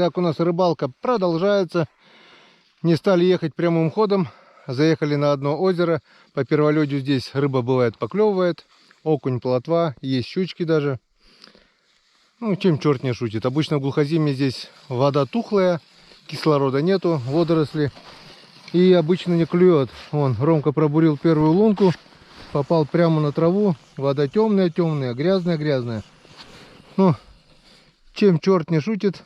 Итак, у нас рыбалка продолжается. Не стали ехать прямым ходом. Заехали на одно озеро. По перволёдью здесь рыба бывает поклевывает. Окунь, плотва, есть щучки даже. Ну, чем черт не шутит. Обычно в глухозимье здесь вода тухлая, кислорода нету, водоросли. И обычно не клюет. Вон, Ромка пробурил первую лунку. Попал прямо на траву. Вода темная-темная, грязная-грязная. Ну, чем черт не шутит.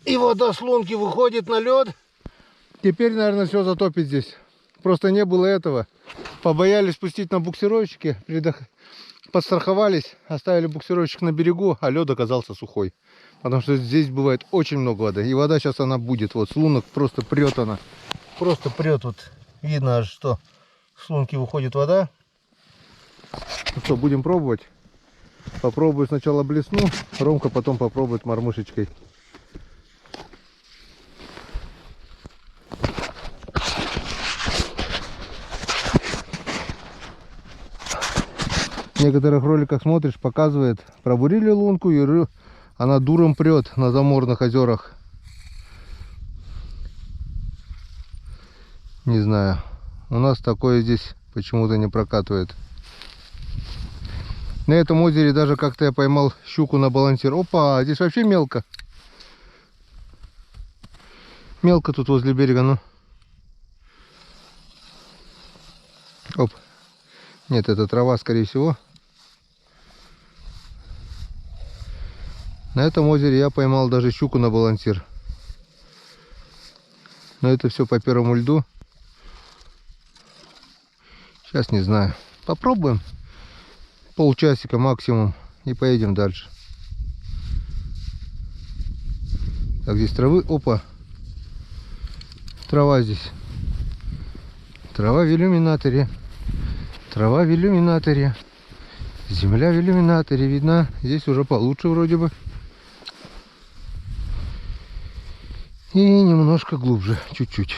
И вода с лунки выходит на лед. Теперь, наверное, все затопит здесь. Просто не было этого. Побоялись спустить на буксировщике. Подстраховались. Оставили буксировщик на берегу, а лед оказался сухой. Потому что здесь бывает очень много воды. И вода сейчас она будет. Вот с лунок просто прет она. Просто прет. Вот видно аж, что с лунки выходит вода. Ну что, будем пробовать. Попробую сначала блесну. Ромка потом попробует мормышечкой. В некоторых роликах смотришь, показывает, пробурили лунку, и она дуром прет на заморных озерах. Не знаю, у нас такое здесь почему-то не прокатывает. На этом озере даже как-то я поймал щуку на балансир. Опа, здесь вообще мелко. Мелко тут возле берега, ну. Оп. Нет, это трава, скорее всего. На этом озере я поймал даже щуку на балансир. Но это все по первому льду. Сейчас не знаю. Попробуем. Полчасика максимум. И поедем дальше. Так, здесь травы. Опа. Трава здесь. Трава в иллюминаторе. Трава в иллюминаторе. Земля в иллюминаторе видна. Здесь уже получше вроде бы. И немножко глубже. Чуть-чуть.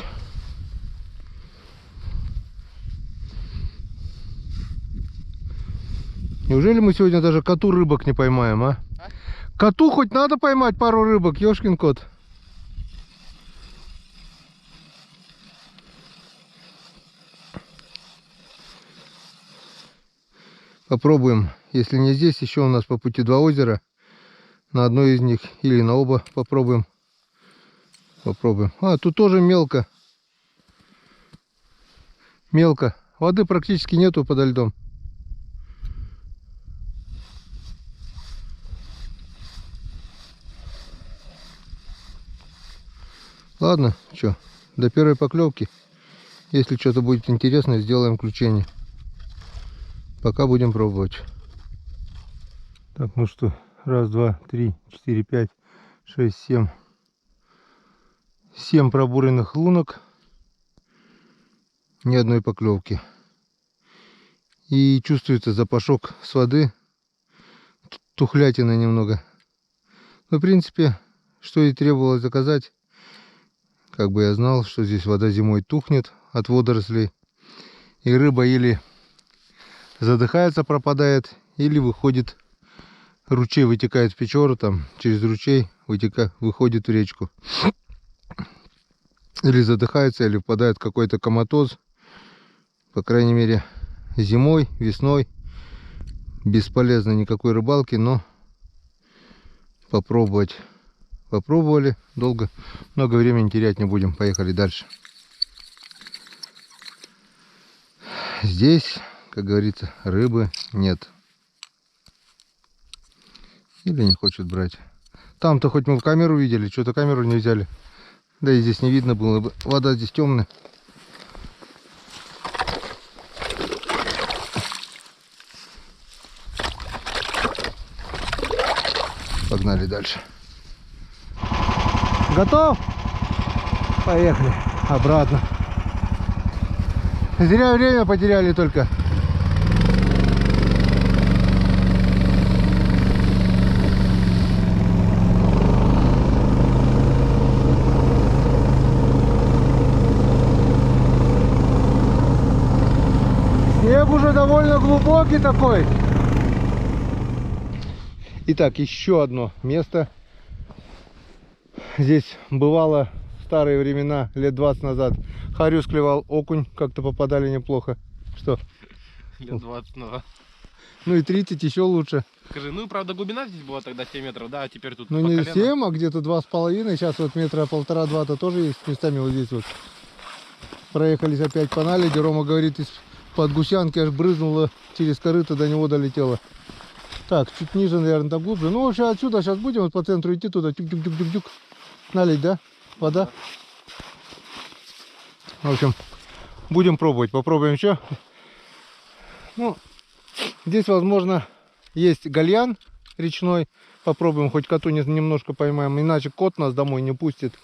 Неужели мы сегодня даже коту рыбок не поймаем, а? Коту хоть надо поймать пару рыбок, ёшкин кот. Попробуем. Если не здесь, еще у нас по пути два озера. На одно из них или на оба попробуем. Попробуем. А, тут тоже мелко. Мелко. Воды практически нету подо льдом. Ладно, что, до первой поклевки. Если что-то будет интересно, сделаем включение. Пока будем пробовать. Так, ну что, раз, два, три, четыре, пять, шесть, семь. 7 пробуренных лунок. Ни одной поклевки. И чувствуется запашок с воды. Тухлятина немного. Но, в принципе, что и требовалось заказать. Как бы я знал, что здесь вода зимой тухнет от водорослей. И рыба или задыхается, пропадает, или выходит, ручей вытекает в печору, там через ручей выходит в речку. Или задыхается, или впадает в какой-то коматоз. По крайней мере, зимой, весной. Бесполезно никакой рыбалки, но попробовать. Попробовали. Много времени терять не будем. Поехали дальше. Здесь, как говорится, рыбы нет. Или не хочет брать. Там-то хоть мы в камеру видели, что-то камеру не взяли. Да и здесь не видно было бы. Вода здесь темная. Погнали дальше. Готов? Поехали обратно. Зря время потеряли только. Снег уже довольно глубокий такой. Итак, еще одно место, Здесь бывало в старые времена, лет 20 назад, хариус клевал, окунь как-то попадали неплохо. Что? Лет 20 назад. Ну и 30 еще лучше. Скажи, ну и правда глубина здесь была тогда 7 метров, да, а теперь тут Ну по не колено. 7, а где-то 2,5. Сейчас вот метра 1,5-2-то тоже есть местами вот здесь вот. Проехались опять по наледи. Рома говорит, из-под гусянки аж брызнуло, через корыто до него долетело. Так, чуть ниже, наверное, там глубже. Ну, вообще отсюда сейчас будем вот по центру идти туда. Тюк-тюк-тюк-тюк-тюк. Налить, да? Вода. В общем, будем пробовать. Попробуем еще. Ну, здесь, возможно, есть гальян речной. Попробуем, хоть коту немножко поймаем. Иначе кот нас домой не пустит.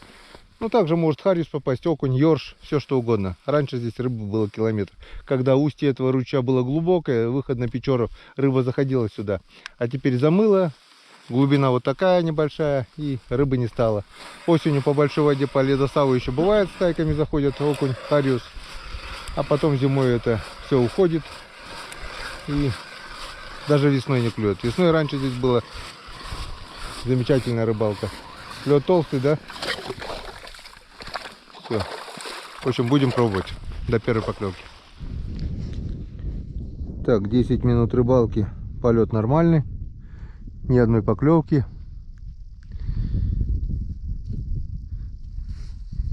Ну, также может хариус попасть, окунь, ёрш, все что угодно. Раньше здесь рыбы было километр. Когда устье этого ручья было глубокое, выход на Печору, рыба заходила сюда. А теперь замыло, глубина вот такая небольшая, и рыбы не стало. Осенью по большой воде по ледоставу еще бывает, стайками заходят окунь, хариус. А потом зимой это все уходит. И даже весной не клюет. Весной раньше здесь была замечательная рыбалка. Лед толстый, да? Все. В общем, будем пробовать до первой поклевки. Так, 10 минут рыбалки. Полет нормальный. Ни одной поклевки.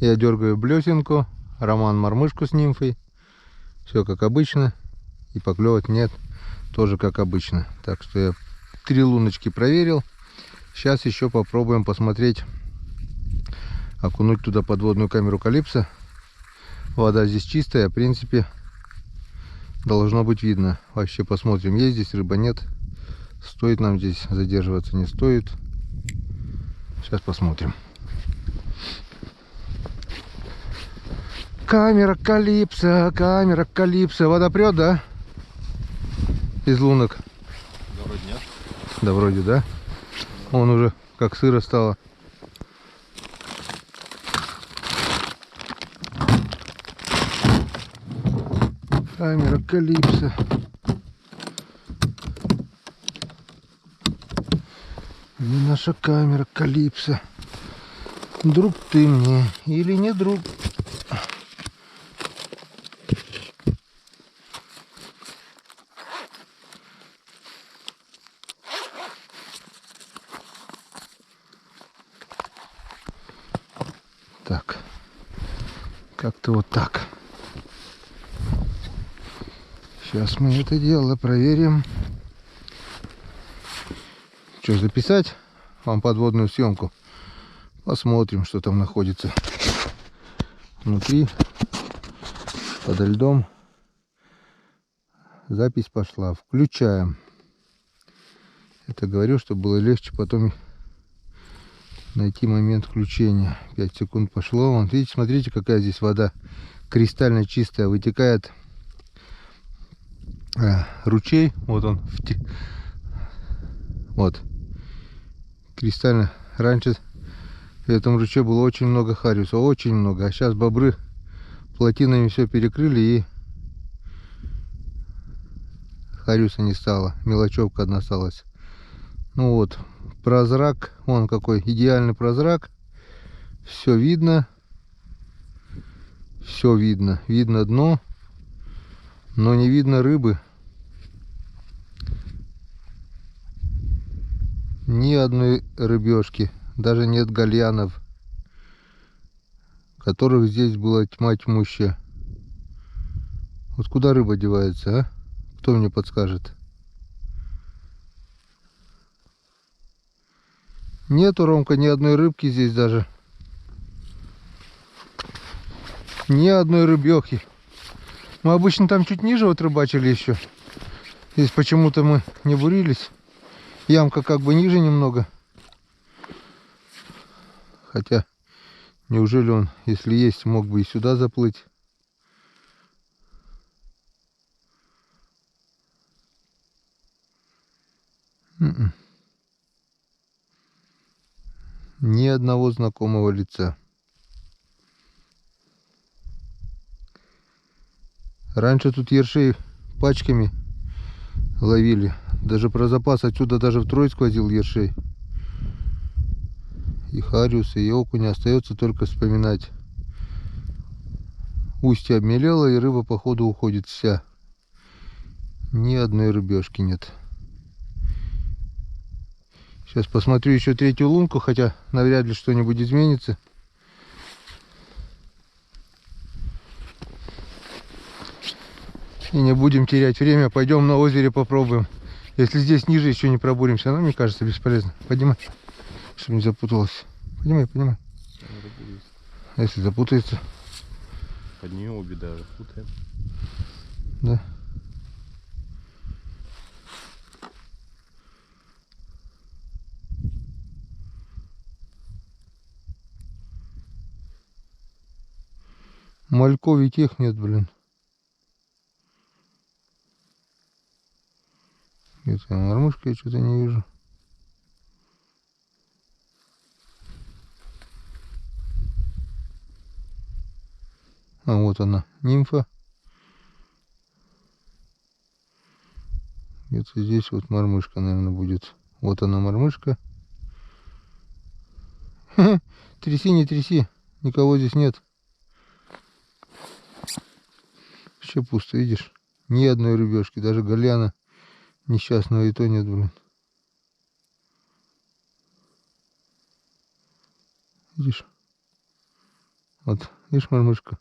Я дергаю блесенку. Роман мормышку с нимфой. Все как обычно. И поклевок нет. Тоже как обычно. Так что я 3 луночки проверил. Сейчас еще попробуем посмотреть. Окунуть туда подводную камеру Калипсо. Вода здесь чистая, в принципе, должно быть видно. Вообще посмотрим, есть здесь рыба, нет. Стоит нам здесь задерживаться, не стоит. Сейчас посмотрим. Камера Калипсо, камера Калипсо. Вода прет, да? Из лунок. Да вроде нет. Да вроде, да. Он уже как сыро стало. Камера Калипсо. Не наша камера Калипсо. Друг ты мне или не друг? Так. Как-то вот так. Сейчас мы это дело проверим. Что, записать вам подводную съемку? Посмотрим, что там находится внутри, подо льдом. Запись пошла. Включаем. Это говорю, чтобы было легче потом найти момент включения. 5 секунд пошло. Вон, видите, смотрите, какая здесь вода кристально чистая. Вытекает ручей. Вот он. Вот. Кристально. Раньше в этом ручье было очень много хариуса. Очень много. А сейчас бобры плотинами все перекрыли, и хариуса не стало. Мелочевка одна осталась. Ну вот. Прозрак. Вон какой идеальный прозрак. Все видно. Все видно. Видно дно. Но не видно рыбы. Ни одной рыбешки. Даже нет гальянов, которых здесь была тьма тьмущая. Вот куда рыба девается, а? Кто мне подскажет? Нету, Ромка, ни одной рыбки здесь даже. Ни одной рыбехи. Мы обычно там чуть ниже вот рыбачили еще. Здесь почему-то мы не бурились. Ямка как бы ниже немного. Хотя, неужели он, если есть, мог бы и сюда заплыть? Ни одного знакомого лица. Раньше тут ершей пачками ловили. Даже про запас отсюда даже в Троицк возил ершей. и хариуса, и окуня. Остается только вспоминать. Устье обмелело, и рыба походу уходит вся. Ни одной рыбешки нет. Сейчас посмотрю еще третью лунку, хотя навряд ли что-нибудь изменится. И не будем терять время, пойдем на озере попробуем. Если здесь ниже еще не пробуримся, но мне кажется бесполезно. Поднимай, чтобы не запуталось. Поднимай, поднимай. А если запутается? Поднимем обе даже, путаем. Да. Мальков и тех нет, блин. Где-то мормышка, я что-то не вижу. А вот она, нимфа. Где-то здесь вот мормышка, наверное, будет. Вот она, мормышка. Тряси, не тряси. Никого здесь нет. Вообще пусто, видишь? Ни одной рыбешки, даже голяна несчастного и то нет, блин. Видишь? Вот, видишь, мормышка?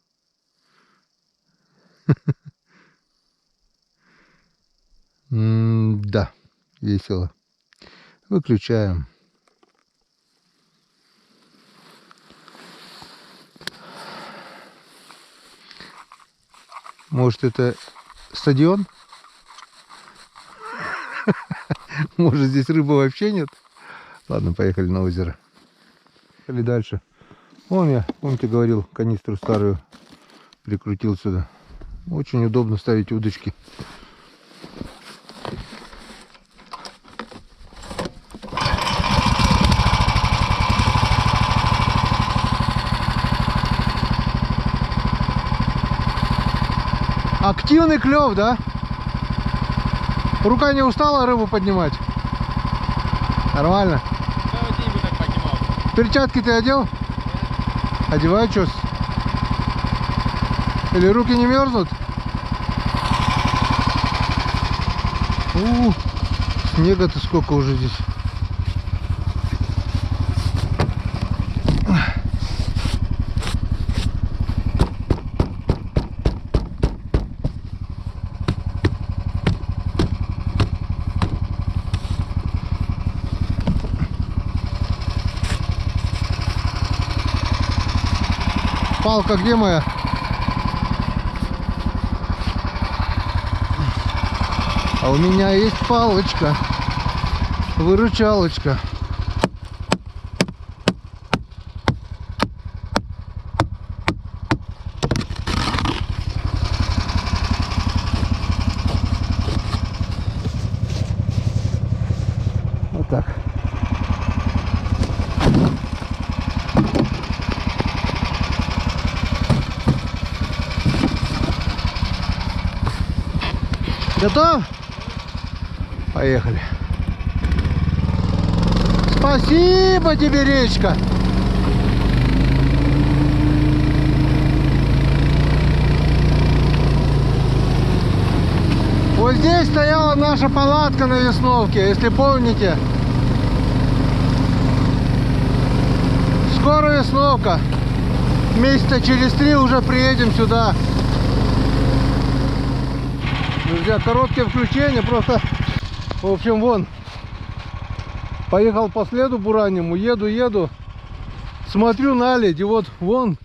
Да, весело. Выключаем. Может, это стадион? Может, здесь рыбы вообще нет? Ладно, поехали на озеро. Поехали дальше. Вон я, помните, говорил, канистру старую прикрутил сюда. Очень удобно ставить удочки. Активный клев, да? Рука не устала рыбу поднимать? Нормально. Целый день бы так поднимал. Перчатки ты одел? Одевай, что? Или руки не мерзнут? Снега-то сколько уже здесь. Палка где моя? А у меня есть палочка, выручалочка. Вот так. Готов? Поехали. Спасибо тебе, речка. Вот здесь стояла наша палатка на Весновке, если помните. Скоро Весновка. Месяца через 3 уже приедем сюда. Друзья, короткие включения, просто, в общем, вон, поехал по следу буранному, еду, смотрю наледь, и вот вон,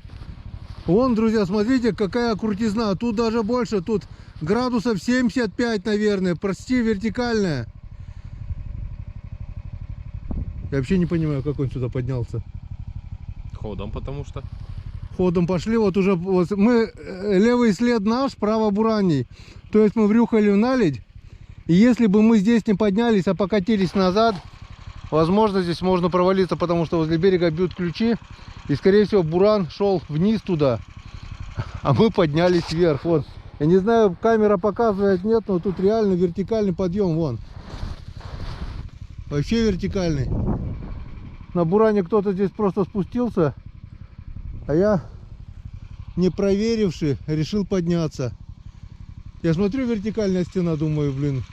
друзья, смотрите, какая крутизна, тут даже больше, тут градусов 75, наверное, почти вертикальная. Я вообще не понимаю, как он сюда поднялся. Ходом, потому что. Ходом пошли, вот уже вот мы, левый след наш, право буранний. То есть мы врюхали в наледь. И если бы мы здесь не поднялись, а покатились назад, возможно, здесь можно провалиться, потому что возле берега бьют ключи. И, скорее всего, буран шел вниз туда. А мы поднялись вверх. Вот. Я не знаю, камера показывает, нет, но тут реально вертикальный подъем. Вон. Вообще вертикальный. На буране кто-то здесь просто спустился, а я, не проверивши, решил подняться. Я смотрю, вертикальная стена, думаю, блин.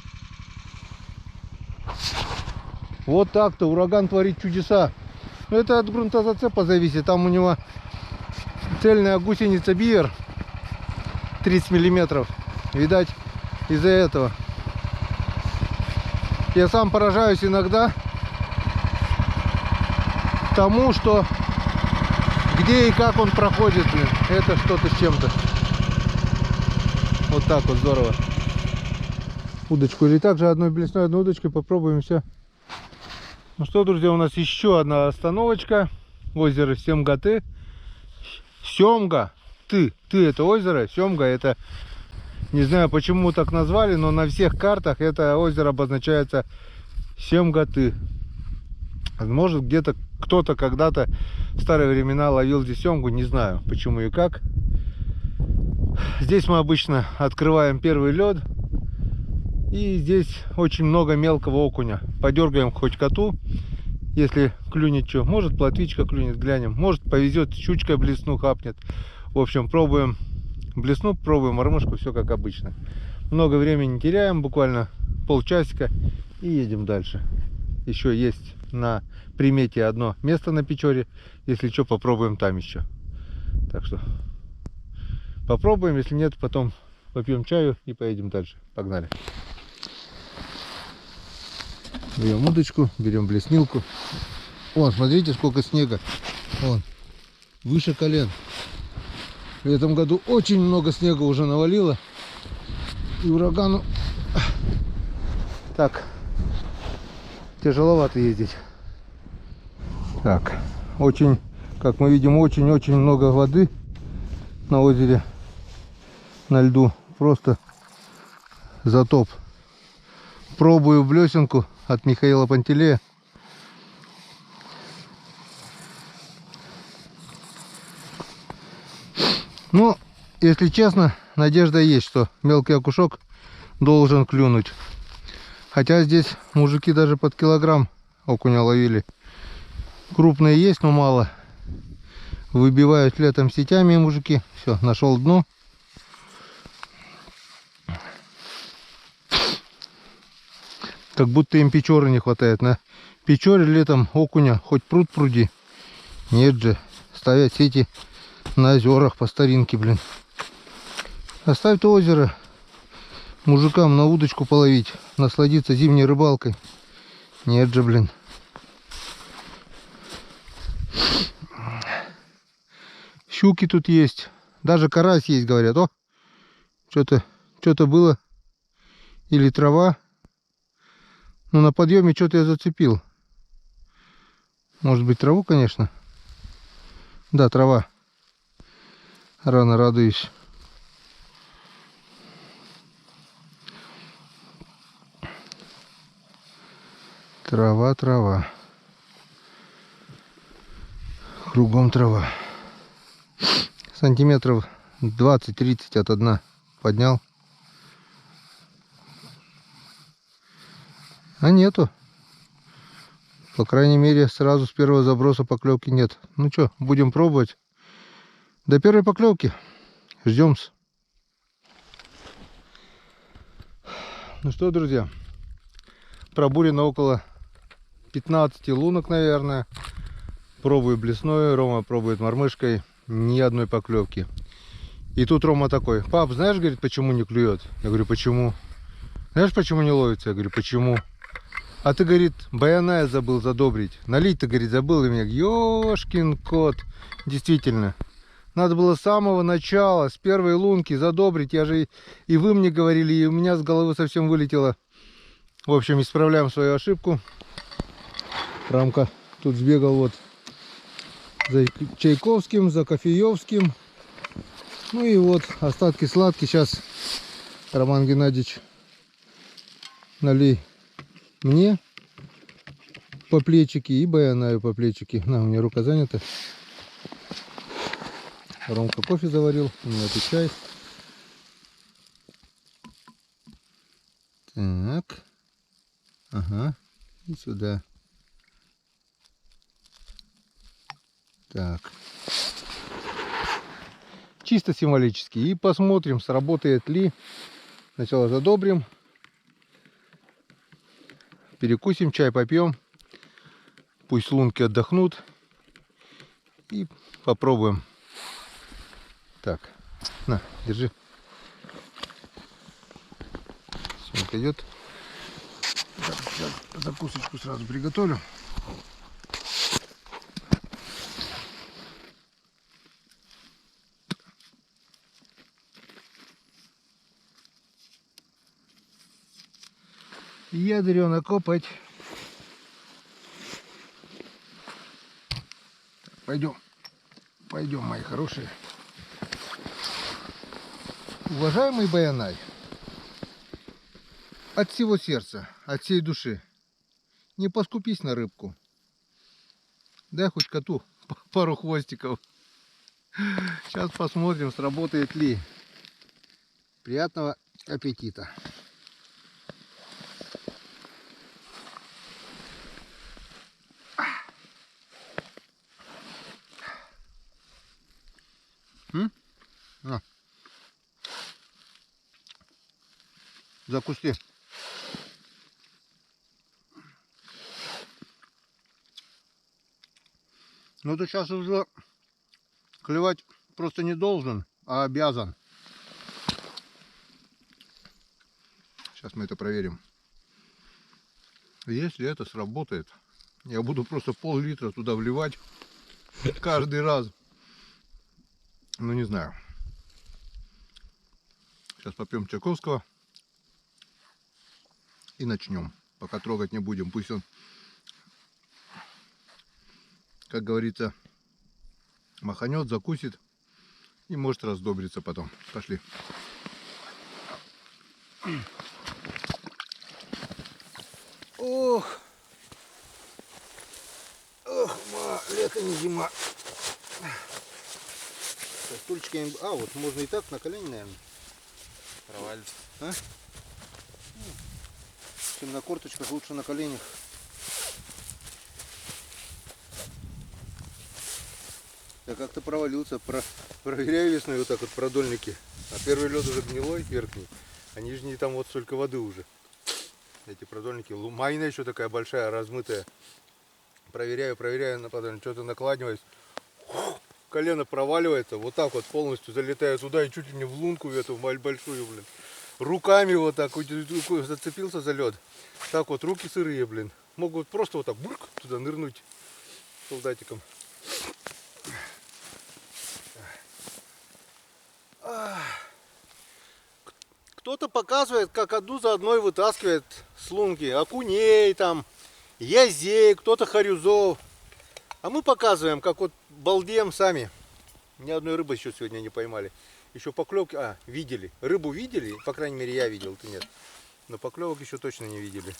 Вот так-то ураган творит чудеса. Но это от грунтозацепа зависит. Там у него цельная гусеница Бивер 30 миллиметров. Видать, из-за этого. Я сам поражаюсь иногда тому, что где и как он проходит, блин. Это что-то с чем-то. Вот так вот здорово. Удочку или также одной блесной, одной удочкой попробуем все. Ну что, друзья, у нас еще одна остановочка. Озеро Семга-Ты. Семга-Ты. Ты это озеро, Семга это... Не знаю, почему так назвали, но на всех картах это озеро обозначается Семга-Ты. Может, где-то кто-то когда-то в старые времена ловил здесь семгу, не знаю почему и как. Здесь мы обычно открываем первый лед. И здесь очень много мелкого окуня. Подергаем хоть коту, если клюнет что. Может, плотвичка клюнет, глянем. Может, повезет, щучка блесну хапнет. В общем, пробуем блесну, пробуем мормышку, все как обычно. Много времени не теряем, буквально полчасика, и едем дальше. Еще есть на примете одно место на Печоре. Если что, попробуем там еще. Так что попробуем, если нет, потом попьем чаю и поедем дальше. Погнали. Берем удочку, берем блеснилку. Вон, смотрите, сколько снега. Вон, выше колен. В этом году очень много снега уже навалило. И урагану так тяжеловато ездить. Так, очень, как мы видим, очень-очень много воды на озере, на льду. Просто затоп. Пробую блесенку от Михаила Пантелея. Ну, если честно, надежда есть, что мелкий окушок должен клюнуть. Хотя здесь мужики даже под килограмм окуня ловили. Крупные есть, но мало. Выбивают летом сетями мужики. Все, нашел дно. Как будто им Печоры не хватает. На Печоре летом окуня хоть пруд пруди. Нет же, ставят сети на озерах по старинке, блин. Оставь то озеро мужикам на удочку половить, насладиться зимней рыбалкой. Нет же, блин. Щуки тут есть. Даже карась есть, говорят. О, что-то было. Или трава. Ну, на подъеме что-то я зацепил. Может быть, траву, конечно. Да, трава. Рано радуюсь. Трава, трава. Кругом трава. Сантиметров 20-30 от дна поднял. А нету. По крайней мере, сразу с первого заброса поклевки нет. Ну что, будем пробовать. До первой поклевки. Ждем-с. Ну что, друзья, пробурено около 15 лунок, наверное. Пробую блесной, Рома пробует мормышкой. Ни одной поклевки. И тут Рома такой: пап, знаешь, говорит, почему не клюет? Я говорю, почему? Знаешь, почему не ловится? Я говорю, почему? А ты, говорит, баяная забыл задобрить. Налить-то, говорит, забыл. И меня, ёшкин кот. Действительно. Надо было с самого начала, с первой лунки задобрить. Я же и вы мне говорили, и у меня с головы совсем вылетело. В общем, исправляем свою ошибку. Рамка тут сбегал вот за Чайковским, за Кофеевским. Ну и вот остатки сладкие. Сейчас, Роман Геннадьевич, налей мне по плечики и баянаю по плечики. На, у меня рука занята. Ромка кофе заварил, у меня тут чай. Так. Ага. И сюда. Так. Чисто символически. И посмотрим, сработает ли. Сначала задобрим. Перекусим, чай попьем. Пусть лунки отдохнут. И попробуем. Так, на, держи. Все идет. Так, сейчас закусочку сразу приготовлю. Ядрёно копать. Пойдем. Пойдем, мои хорошие. Уважаемый Баянай, от всего сердца, от всей души, не поскупись на рыбку. Дай хоть коту пару хвостиков. Сейчас посмотрим, сработает ли. Приятного аппетита. На. Закуси. Ну ты сейчас уже клевать просто не должен, а обязан. Сейчас мы это проверим. Если это сработает, я буду просто пол-литра туда вливать каждый раз. Ну не знаю. Сейчас попьем Чайковского и начнем. Пока трогать не будем. Пусть он, как говорится, маханет, закусит и может раздобриться потом. Пошли. Ох, ох, лето не зима. Стульчиками. А, вот можно и так на колени, наверное. Провалится. А? Чем на корточках, лучше на коленях. Я как-то провалился. Проверяю весной вот так вот продольники. А первый лед уже гнилой, верхний. А нижний там вот столько воды уже. Эти продольники. Майна еще такая большая, размытая. Проверяю, на потом что-то накладываюсь. Колено проваливается, вот так вот полностью залетаю туда и чуть ли не в лунку эту большую, блин. Руками вот так зацепился за лед. Так вот, руки сырые, блин. Могут просто вот так бурк туда нырнуть солдатиком. Кто-то показывает, как одну за одной вытаскивает с лунки. Окуней там, язей, кто-то харюзов. А мы показываем, как вот балдеем сами. Ни одной рыбы еще сегодня не поймали. Еще поклевки, видели. Рыбу видели, по крайней мере я видел, ты нет. Но поклевок еще точно не видели.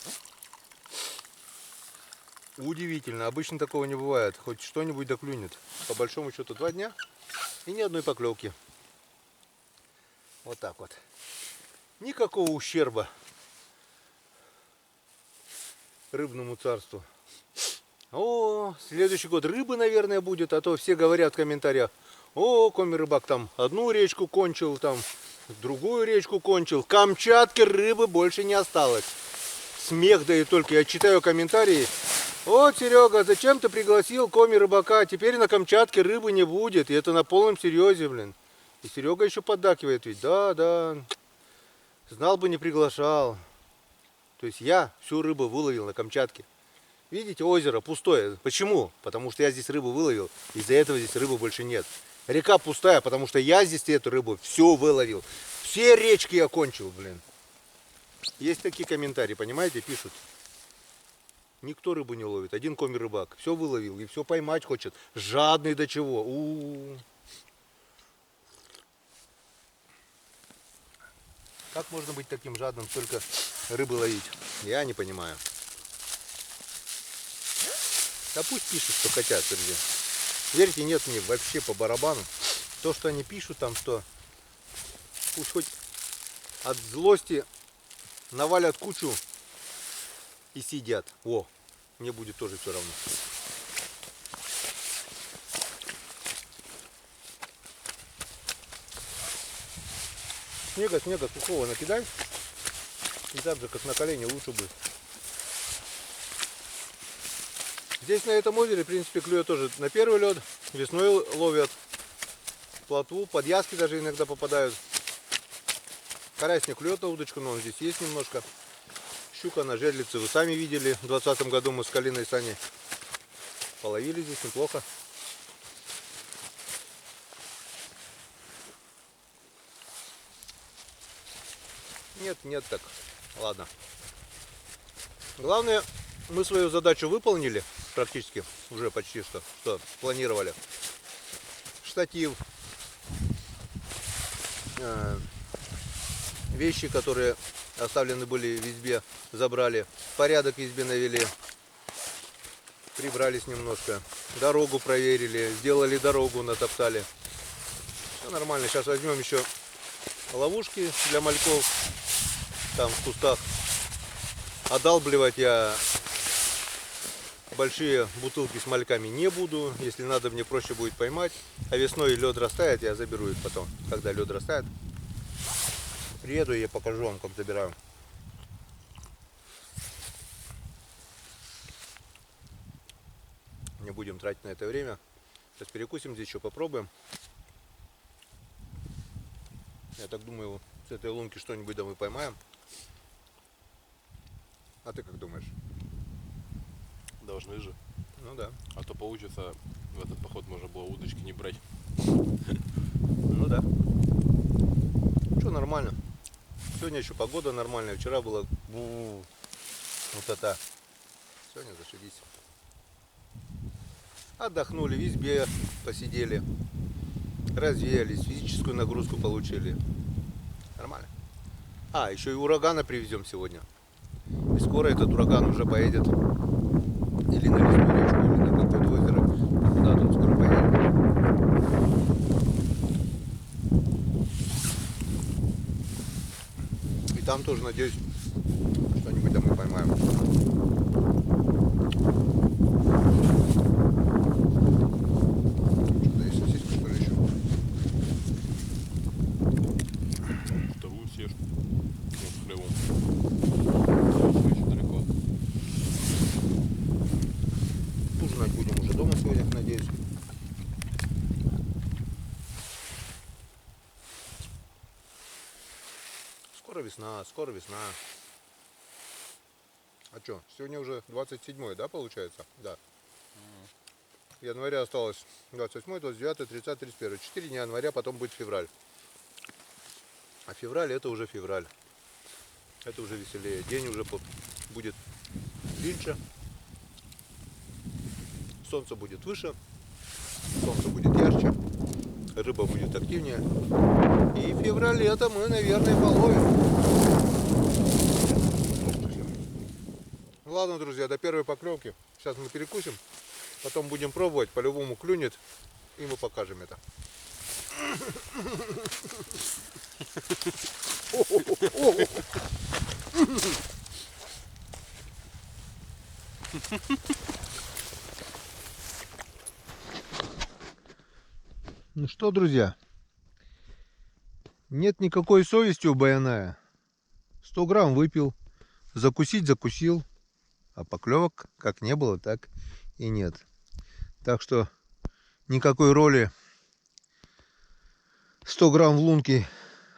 Удивительно, обычно такого не бывает. Хоть что-нибудь доклюнет. По большому счету 2 дня и ни одной поклевки. Вот так вот. Никакого ущерба рыбному царству. О, следующий год рыбы, наверное, будет, а то все говорят в комментариях: о, Коми-рыбак там одну речку кончил, там другую речку кончил. В Камчатке рыбы больше не осталось. Смех, да и только. Я читаю комментарии: о, Серега, зачем ты пригласил Коми-рыбака? Теперь на Камчатке рыбы не будет. И это на полном серьезе, блин. И Серега еще поддакивает ведь. Да, знал бы, не приглашал. То есть я всю рыбу выловил на Камчатке. Видите, озеро пустое. Почему? Потому что я здесь рыбу выловил. Из-за этого здесь рыбы больше нет. Река пустая, потому что я здесь эту рыбу все выловил. Все речки я кончил, блин. Есть такие комментарии, понимаете, пишут. Никто рыбу не ловит. Один Коми-рыбак. Все выловил и все поймать хочет. Жадный до чего. Как можно быть таким жадным, столько рыбы ловить? Я не понимаю. Да пусть пишут, что хотят, друзья. Верьте, нет, мне вообще по барабану. То, что они пишут там, что пусть хоть от злости навалят кучу и сидят. О, мне будет тоже все равно. снега сухого накидай. И так же, как на колени, лучше будет. Здесь на этом озере, в принципе, клюет тоже на первый лед. Весной ловят плотву, подъязки даже иногда попадают. Карась не клюет на удочку, но он здесь есть немножко. Щука на жерлице вы сами видели. В 2020 году мы с Калиной и Саней половили здесь неплохо. Нет, так ладно. Главное, мы свою задачу выполнили практически, уже почти что планировали. Штатив, вещи, которые оставлены были в избе, забрали, порядок в избе навели, прибрались немножко, дорогу проверили, сделали дорогу, натоптали. Все нормально. Сейчас возьмем еще ловушки для мальков там в кустах. Одалбливать я большие бутылки с мальками не буду. Если надо, мне проще будет поймать. А весной лед растает, я заберу их потом. Когда лед растает, приеду и я покажу вам, как забираю. Не будем тратить на это время. Сейчас перекусим здесь, еще попробуем. Я так думаю, с этой лунки что-нибудь да мы поймаем. А ты как думаешь? Должны же. Ну да. А то получится, в этот поход можно было удочки не брать. Ну да. Что, нормально. Сегодня еще погода нормальная. Вчера было вот это. Сегодня зашибись. Отдохнули в избе, посидели. Развеялись, физическую нагрузку получили. Нормально. А, еще и урагана привезем сегодня. И скоро этот ураган уже поедет или на Лесную речку, или на какое-то озеро. Куда-то он скоро поедет. И там тоже, надеюсь, что-нибудь там мы поймаем. Что-то есть сосиска, что ли, еще? Вторую сешку. Вот с хлебом. Еще далеко. Ужинать будем уже дома сегодня, надеюсь. Скоро весна, скоро весна. А что, сегодня уже 27, да, получается? Да. Января осталось 28, 29, 30, 31. 4 дня января, потом будет февраль. А февраль это уже февраль. Это уже веселее. День уже будет длиннее. Солнце будет выше. Солнце будет ярче. Рыба будет активнее. И в феврале это мы, наверное, половим. Ладно, друзья, до первой поклевки. Сейчас мы перекусим. Потом будем пробовать. По-любому клюнет. И мы покажем это. Ну что, друзья, нет никакой совести у Баяная. 100 грамм выпил, закусить закусил, а поклевок как не было, так и нет. Так что никакой роли 100 грамм в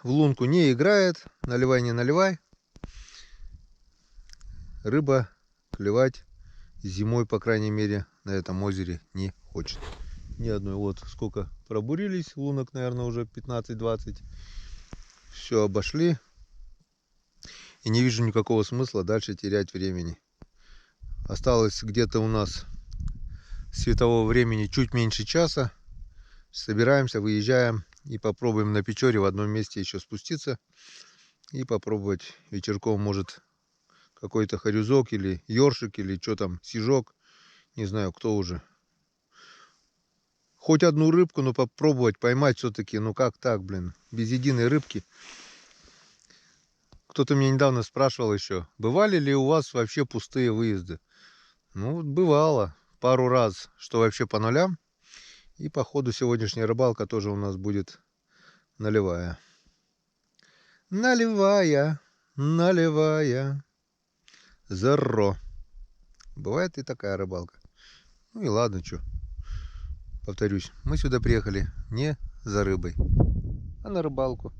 лунку не играет. Наливай, не наливай. Рыба клевать зимой, по крайней мере, на этом озере не хочет. Ни одной. Вот сколько пробурились. Лунок, наверное, уже 15-20. Все обошли. И не вижу никакого смысла дальше терять времени. Осталось где-то у нас светового времени чуть меньше часа. Собираемся, выезжаем и попробуем на Печоре в одном месте еще спуститься. И попробовать вечерком, может, какой-то хорюзок или ёршик, или что там, сижок. Не знаю, кто уже. Хоть одну рыбку, но попробовать поймать все-таки. Ну как так, блин, без единой рыбки. Кто-то меня недавно спрашивал еще, бывали ли у вас вообще пустые выезды? Ну, бывало. Пару раз, что вообще по нулям. И по ходу сегодняшняя рыбалка тоже у нас будет нулевая. Наливая, наливая. Зеро. Бывает и такая рыбалка. Ну и ладно, что. Повторюсь, мы сюда приехали не за рыбой, а на рыбалку.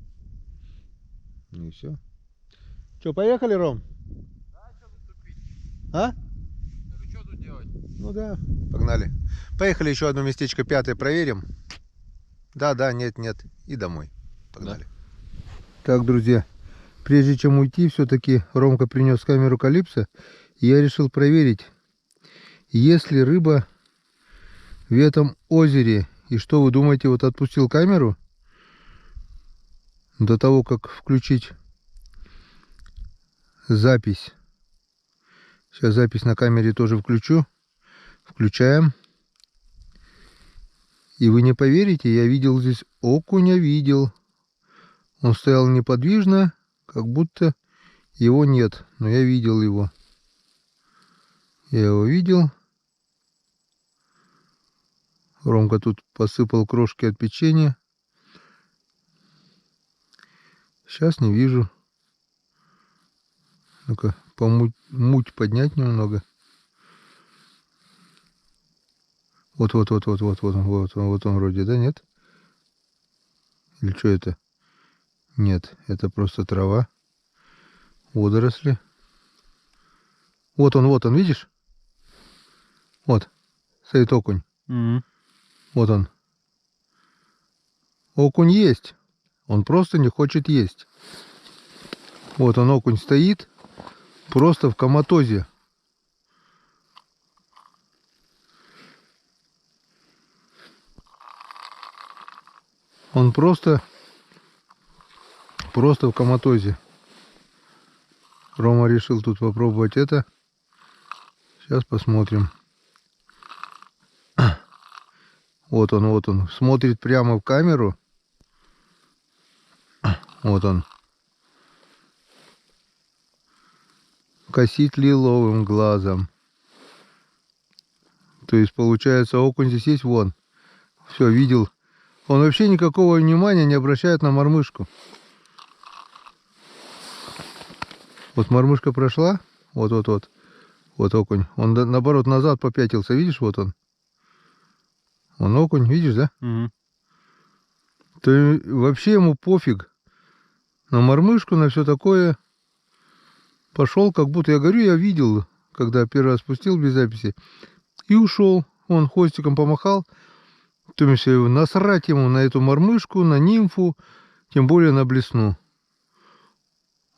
Ну и все. Что, поехали, Ром? Да, что тут тупить? А? Что тут делать? Ну да, погнали. Поехали еще одно местечко 5 проверим. Да, нет. И домой. Погнали. Так, друзья, прежде чем уйти, все-таки Ромка принес камеру Калипсо. И я решил проверить, есть ли рыба в этом озере. И что вы думаете, вот отпустил камеру до того, как включить запись. Сейчас запись на камере тоже включу. Включаем. И вы не поверите, я видел здесь окуня, видел. Он стоял неподвижно, как будто его нет. Но я видел его. Я его видел. Ромка тут посыпал крошки от печенья. Сейчас не вижу. Ну-ка, муть поднять немного. Вот он вроде, да, нет? Или что это? Нет, это просто трава. Водоросли. Вот он, видишь? Вот, стоит окунь. Вот он. Окунь есть. Он просто не хочет есть. Вот он, окунь стоит. Просто в коматозе. Он просто в коматозе. Рома решил тут попробовать это. Сейчас посмотрим. Вот он. Смотрит прямо в камеру. Вот он. Косит лиловым глазом. То есть получается, окунь здесь есть, вон. Все, видел. Он вообще никакого внимания не обращает на мормышку. Вот мормышка прошла. Вот. Вот окунь. Он наоборот назад попятился. Видишь, вот он. Он окунь, видишь, да? Угу. То вообще ему пофиг на мормышку, на все такое. Пошел, как будто, я говорю, я видел, когда первый раз спустил без записи. И ушел. Он хвостиком помахал. То есть насрать ему на эту мормышку, на нимфу, тем более на блесну.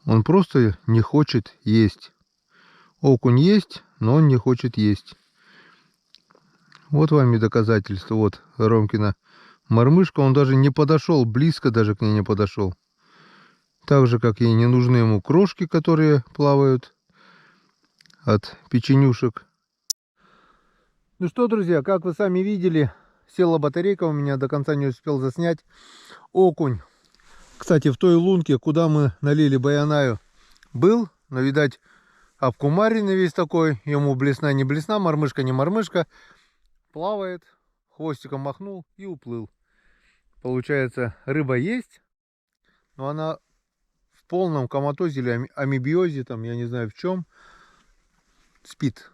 Он просто не хочет есть. Окунь есть, но он не хочет есть. Вот вам и доказательство. Вот Ромкина мормышка, он даже не подошел, близко даже к ней не подошел. Так же, как и не нужны ему крошки, которые плавают от печенюшек. Ну что, друзья, как вы сами видели, села батарейка у меня, до конца не успел заснять. Окунь. Кстати, в той лунке, куда мы налили баянаю, был, но, видать, обкумаренный весь такой. Ему блесна не блесна, мормышка не мормышка. Плавает, хвостиком махнул и уплыл. Получается, рыба есть, но она в полном коматозе или амебиозе, там, я не знаю в чем, спит.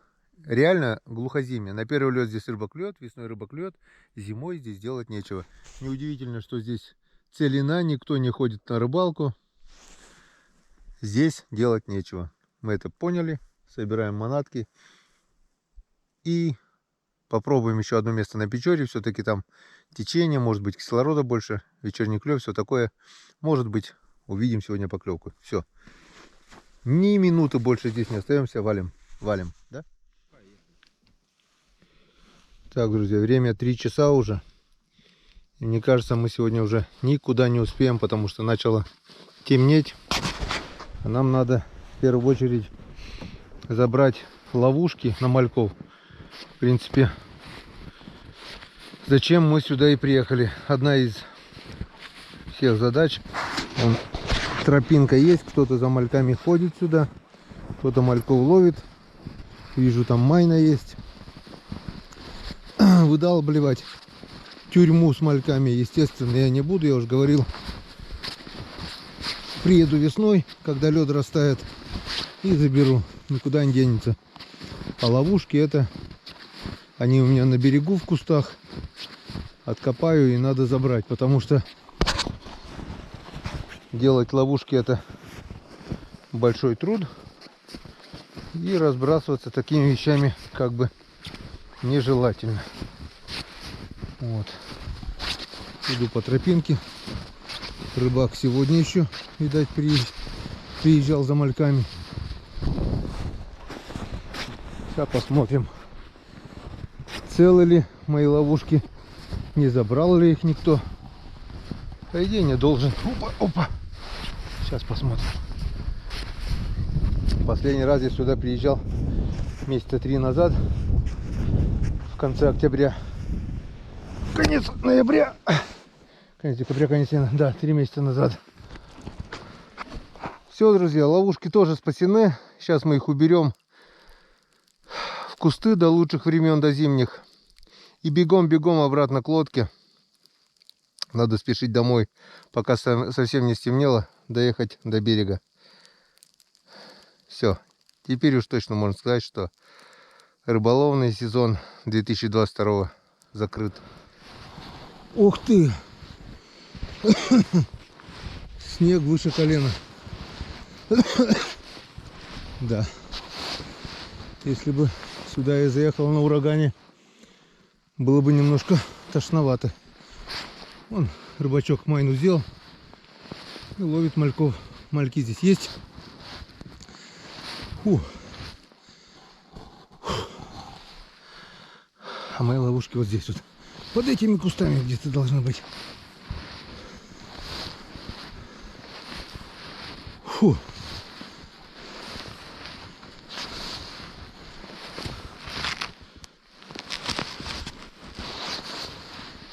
Реально глухозимие. На первый лед здесь рыба клюет, весной рыба клюет, зимой здесь делать нечего. Неудивительно, что здесь целина, никто не ходит на рыбалку. Здесь делать нечего. Мы это поняли, собираем манатки и попробуем еще одно место на Печоре. Все-таки там течение, может быть, кислорода больше, вечерний клев, все такое. Может быть, увидим сегодня поклевку. Все. Ни минуты больше здесь не остаемся, валим, да? Так, друзья, время 3 часа уже. И мне кажется, мы сегодня уже никуда не успеем, потому что начало темнеть. А нам надо в первую очередь забрать ловушки на мальков. В принципе, зачем мы сюда и приехали. Одна из всех задач. Вон, тропинка есть, кто-то за мальками ходит сюда, кто-то мальков ловит. Вижу, там майна есть. Выдалбливать тюрьму с мальками, естественно, я не буду, я уже говорил. В Приеду весной, когда лед растает, и заберу. Никуда не денется. А ловушки это... Они у меня на берегу в кустах. Откопаю и надо забрать, потому что делать ловушки это большой труд. И разбрасываться такими вещами как бы нежелательно. Вот. Иду по тропинке. Рыбак сегодня еще, видать, приезжал за мальками. Сейчас посмотрим, целы ли мои ловушки, не забрал ли их никто. По идее не должен. Опа, опа. Сейчас посмотрим. Последний раз я сюда приезжал месяца 3 назад, в конце октября. Конец ноября. Конец декабря, конец января. Да, 3 месяца назад. Все, друзья, ловушки тоже спасены. Сейчас мы их уберем в кусты до лучших времен, до зимних. И бегом-бегом обратно к лодке. Надо спешить домой, пока совсем не стемнело, доехать до берега. Все. Теперь уж точно можно сказать, что рыболовный сезон 2022 закрыт. Ух ты! Снег выше колена. Да. Если бы сюда я заехал на урагане, было бы немножко тошновато. Вон рыбачок майну сделал и ловит мальков. Мальки здесь есть. Фу. А мои ловушки вот здесь вот. Под этими кустами где-то должны быть. Фу.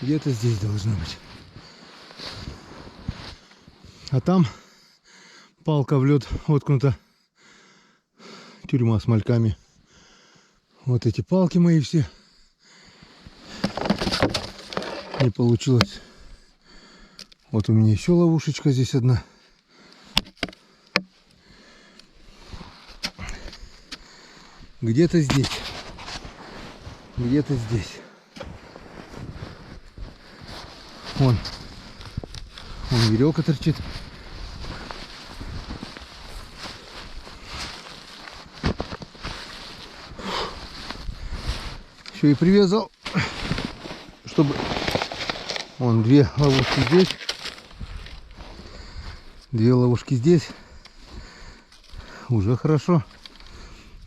Где-то здесь должна быть. А там палка в лед воткнута. Тюрьма с мальками. Вот эти палки мои все. Не получилось. Вот у меня еще ловушечка здесь одна. Где-то здесь. Где-то здесь. Вон веревка торчит. Еще и привязал, чтобы... Вон 2 ловушки здесь. 2 ловушки здесь. Уже хорошо.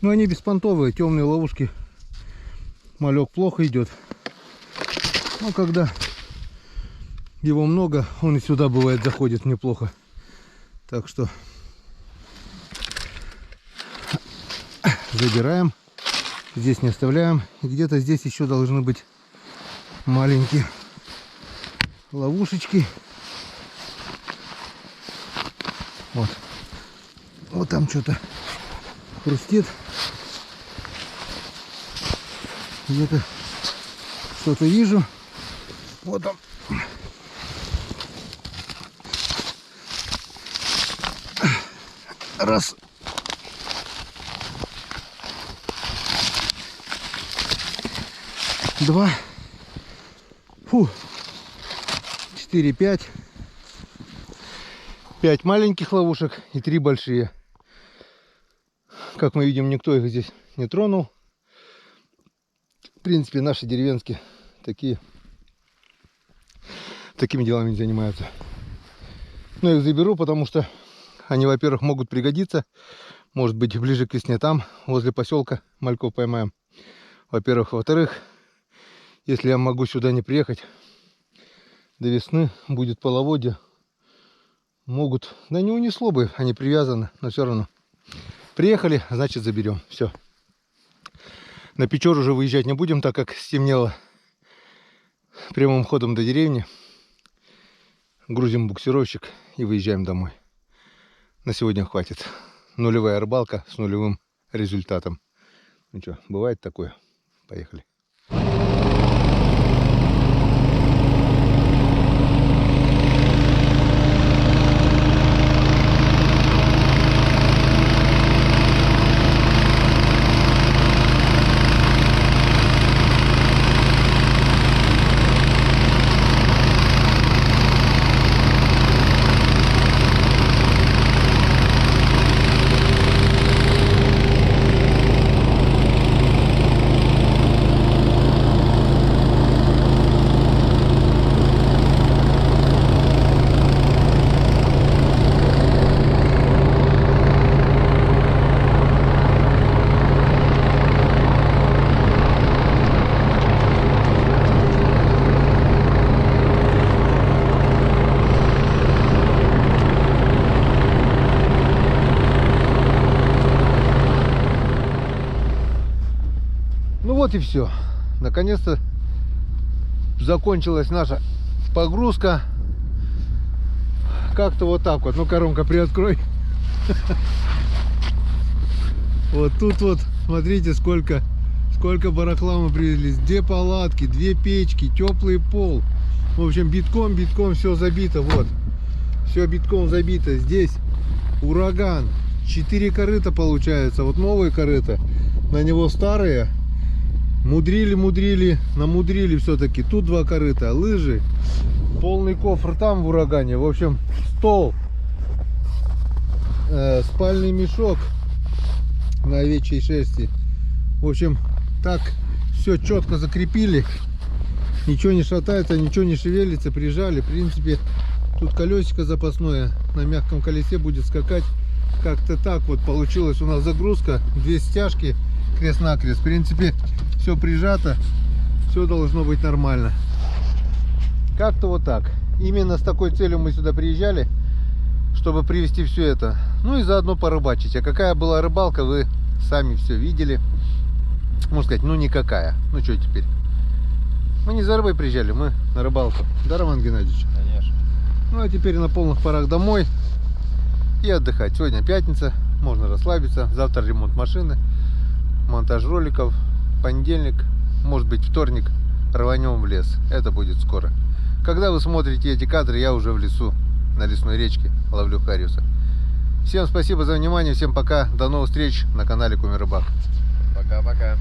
Но они беспонтовые, темные ловушки. Малек плохо идет. Но когда его много, он и сюда бывает заходит неплохо. Так что забираем. Здесь не оставляем. И где-то здесь еще должны быть маленькие ловушечки. Вот. Вот там что-то хрустит. Где-то что-то вижу. Вот он. Раз. Два. Фу. 4, 5. 5 маленьких ловушек и 3 большие. Как мы видим, никто их здесь не тронул. В принципе, наши деревенские такими делами не занимаются. Но их заберу, потому что они, во-первых, могут пригодиться. Может быть, ближе к весне там, возле поселка, мальков поймаем. Во-первых. Во-вторых, если я могу сюда не приехать до весны, будет половодье, могут... Да не унесло бы, они привязаны, но все равно. Приехали, значит заберем. Все. На Печор уже выезжать не будем, так как стемнело. Прямым ходом до деревни. Грузим буксировщик и выезжаем домой. На сегодня хватит. Нулевая рыбалка с нулевым результатом. Ну что, бывает такое. Поехали. вот и все. Наконец-то закончилась наша погрузка. Как-то вот так вот. Ну-ка, Ромка, приоткрой. Вот тут вот, смотрите, сколько барахла мы привезли. 2 палатки, 2 печки, теплый пол. В общем, битком все забито. Вот. Все битком забито. Здесь ураган. 4 корыта получается. Вот новые корыта. На него старые. Мудрили, намудрили все-таки. Тут 2 корыта. Лыжи. Полный кофр там в урагане. В общем, стол. Спальный мешок на овечьей шерсти. В общем, так все четко закрепили. Ничего не шатается, ничего не шевелится. Прижали. В принципе, тут колесико запасное. На мягком колесе будет скакать. Как-то так вот получилась у нас загрузка. 2 стяжки крест-накрест. В принципе, все прижато. Все должно быть нормально. Как-то вот так. Именно с такой целью мы сюда приезжали, чтобы привезти все это. Ну и заодно порыбачить. А какая была рыбалка, вы сами все видели. Можно сказать, ну никакая. Ну что теперь? Мы не за рыбой приезжали, мы на рыбалку. Да, Роман Геннадьевич? Конечно. Ну а теперь на полных парах домой и отдыхать. Сегодня пятница, можно расслабиться. Завтра ремонт машины, монтаж роликов. Понедельник, может быть вторник, рванем в лес. Это будет скоро. Когда вы смотрите эти кадры, я уже в лесу, на лесной речке, ловлю хариуса. Всем спасибо за внимание, всем пока, до новых встреч на канале Кумир Рыбак. Пока-пока.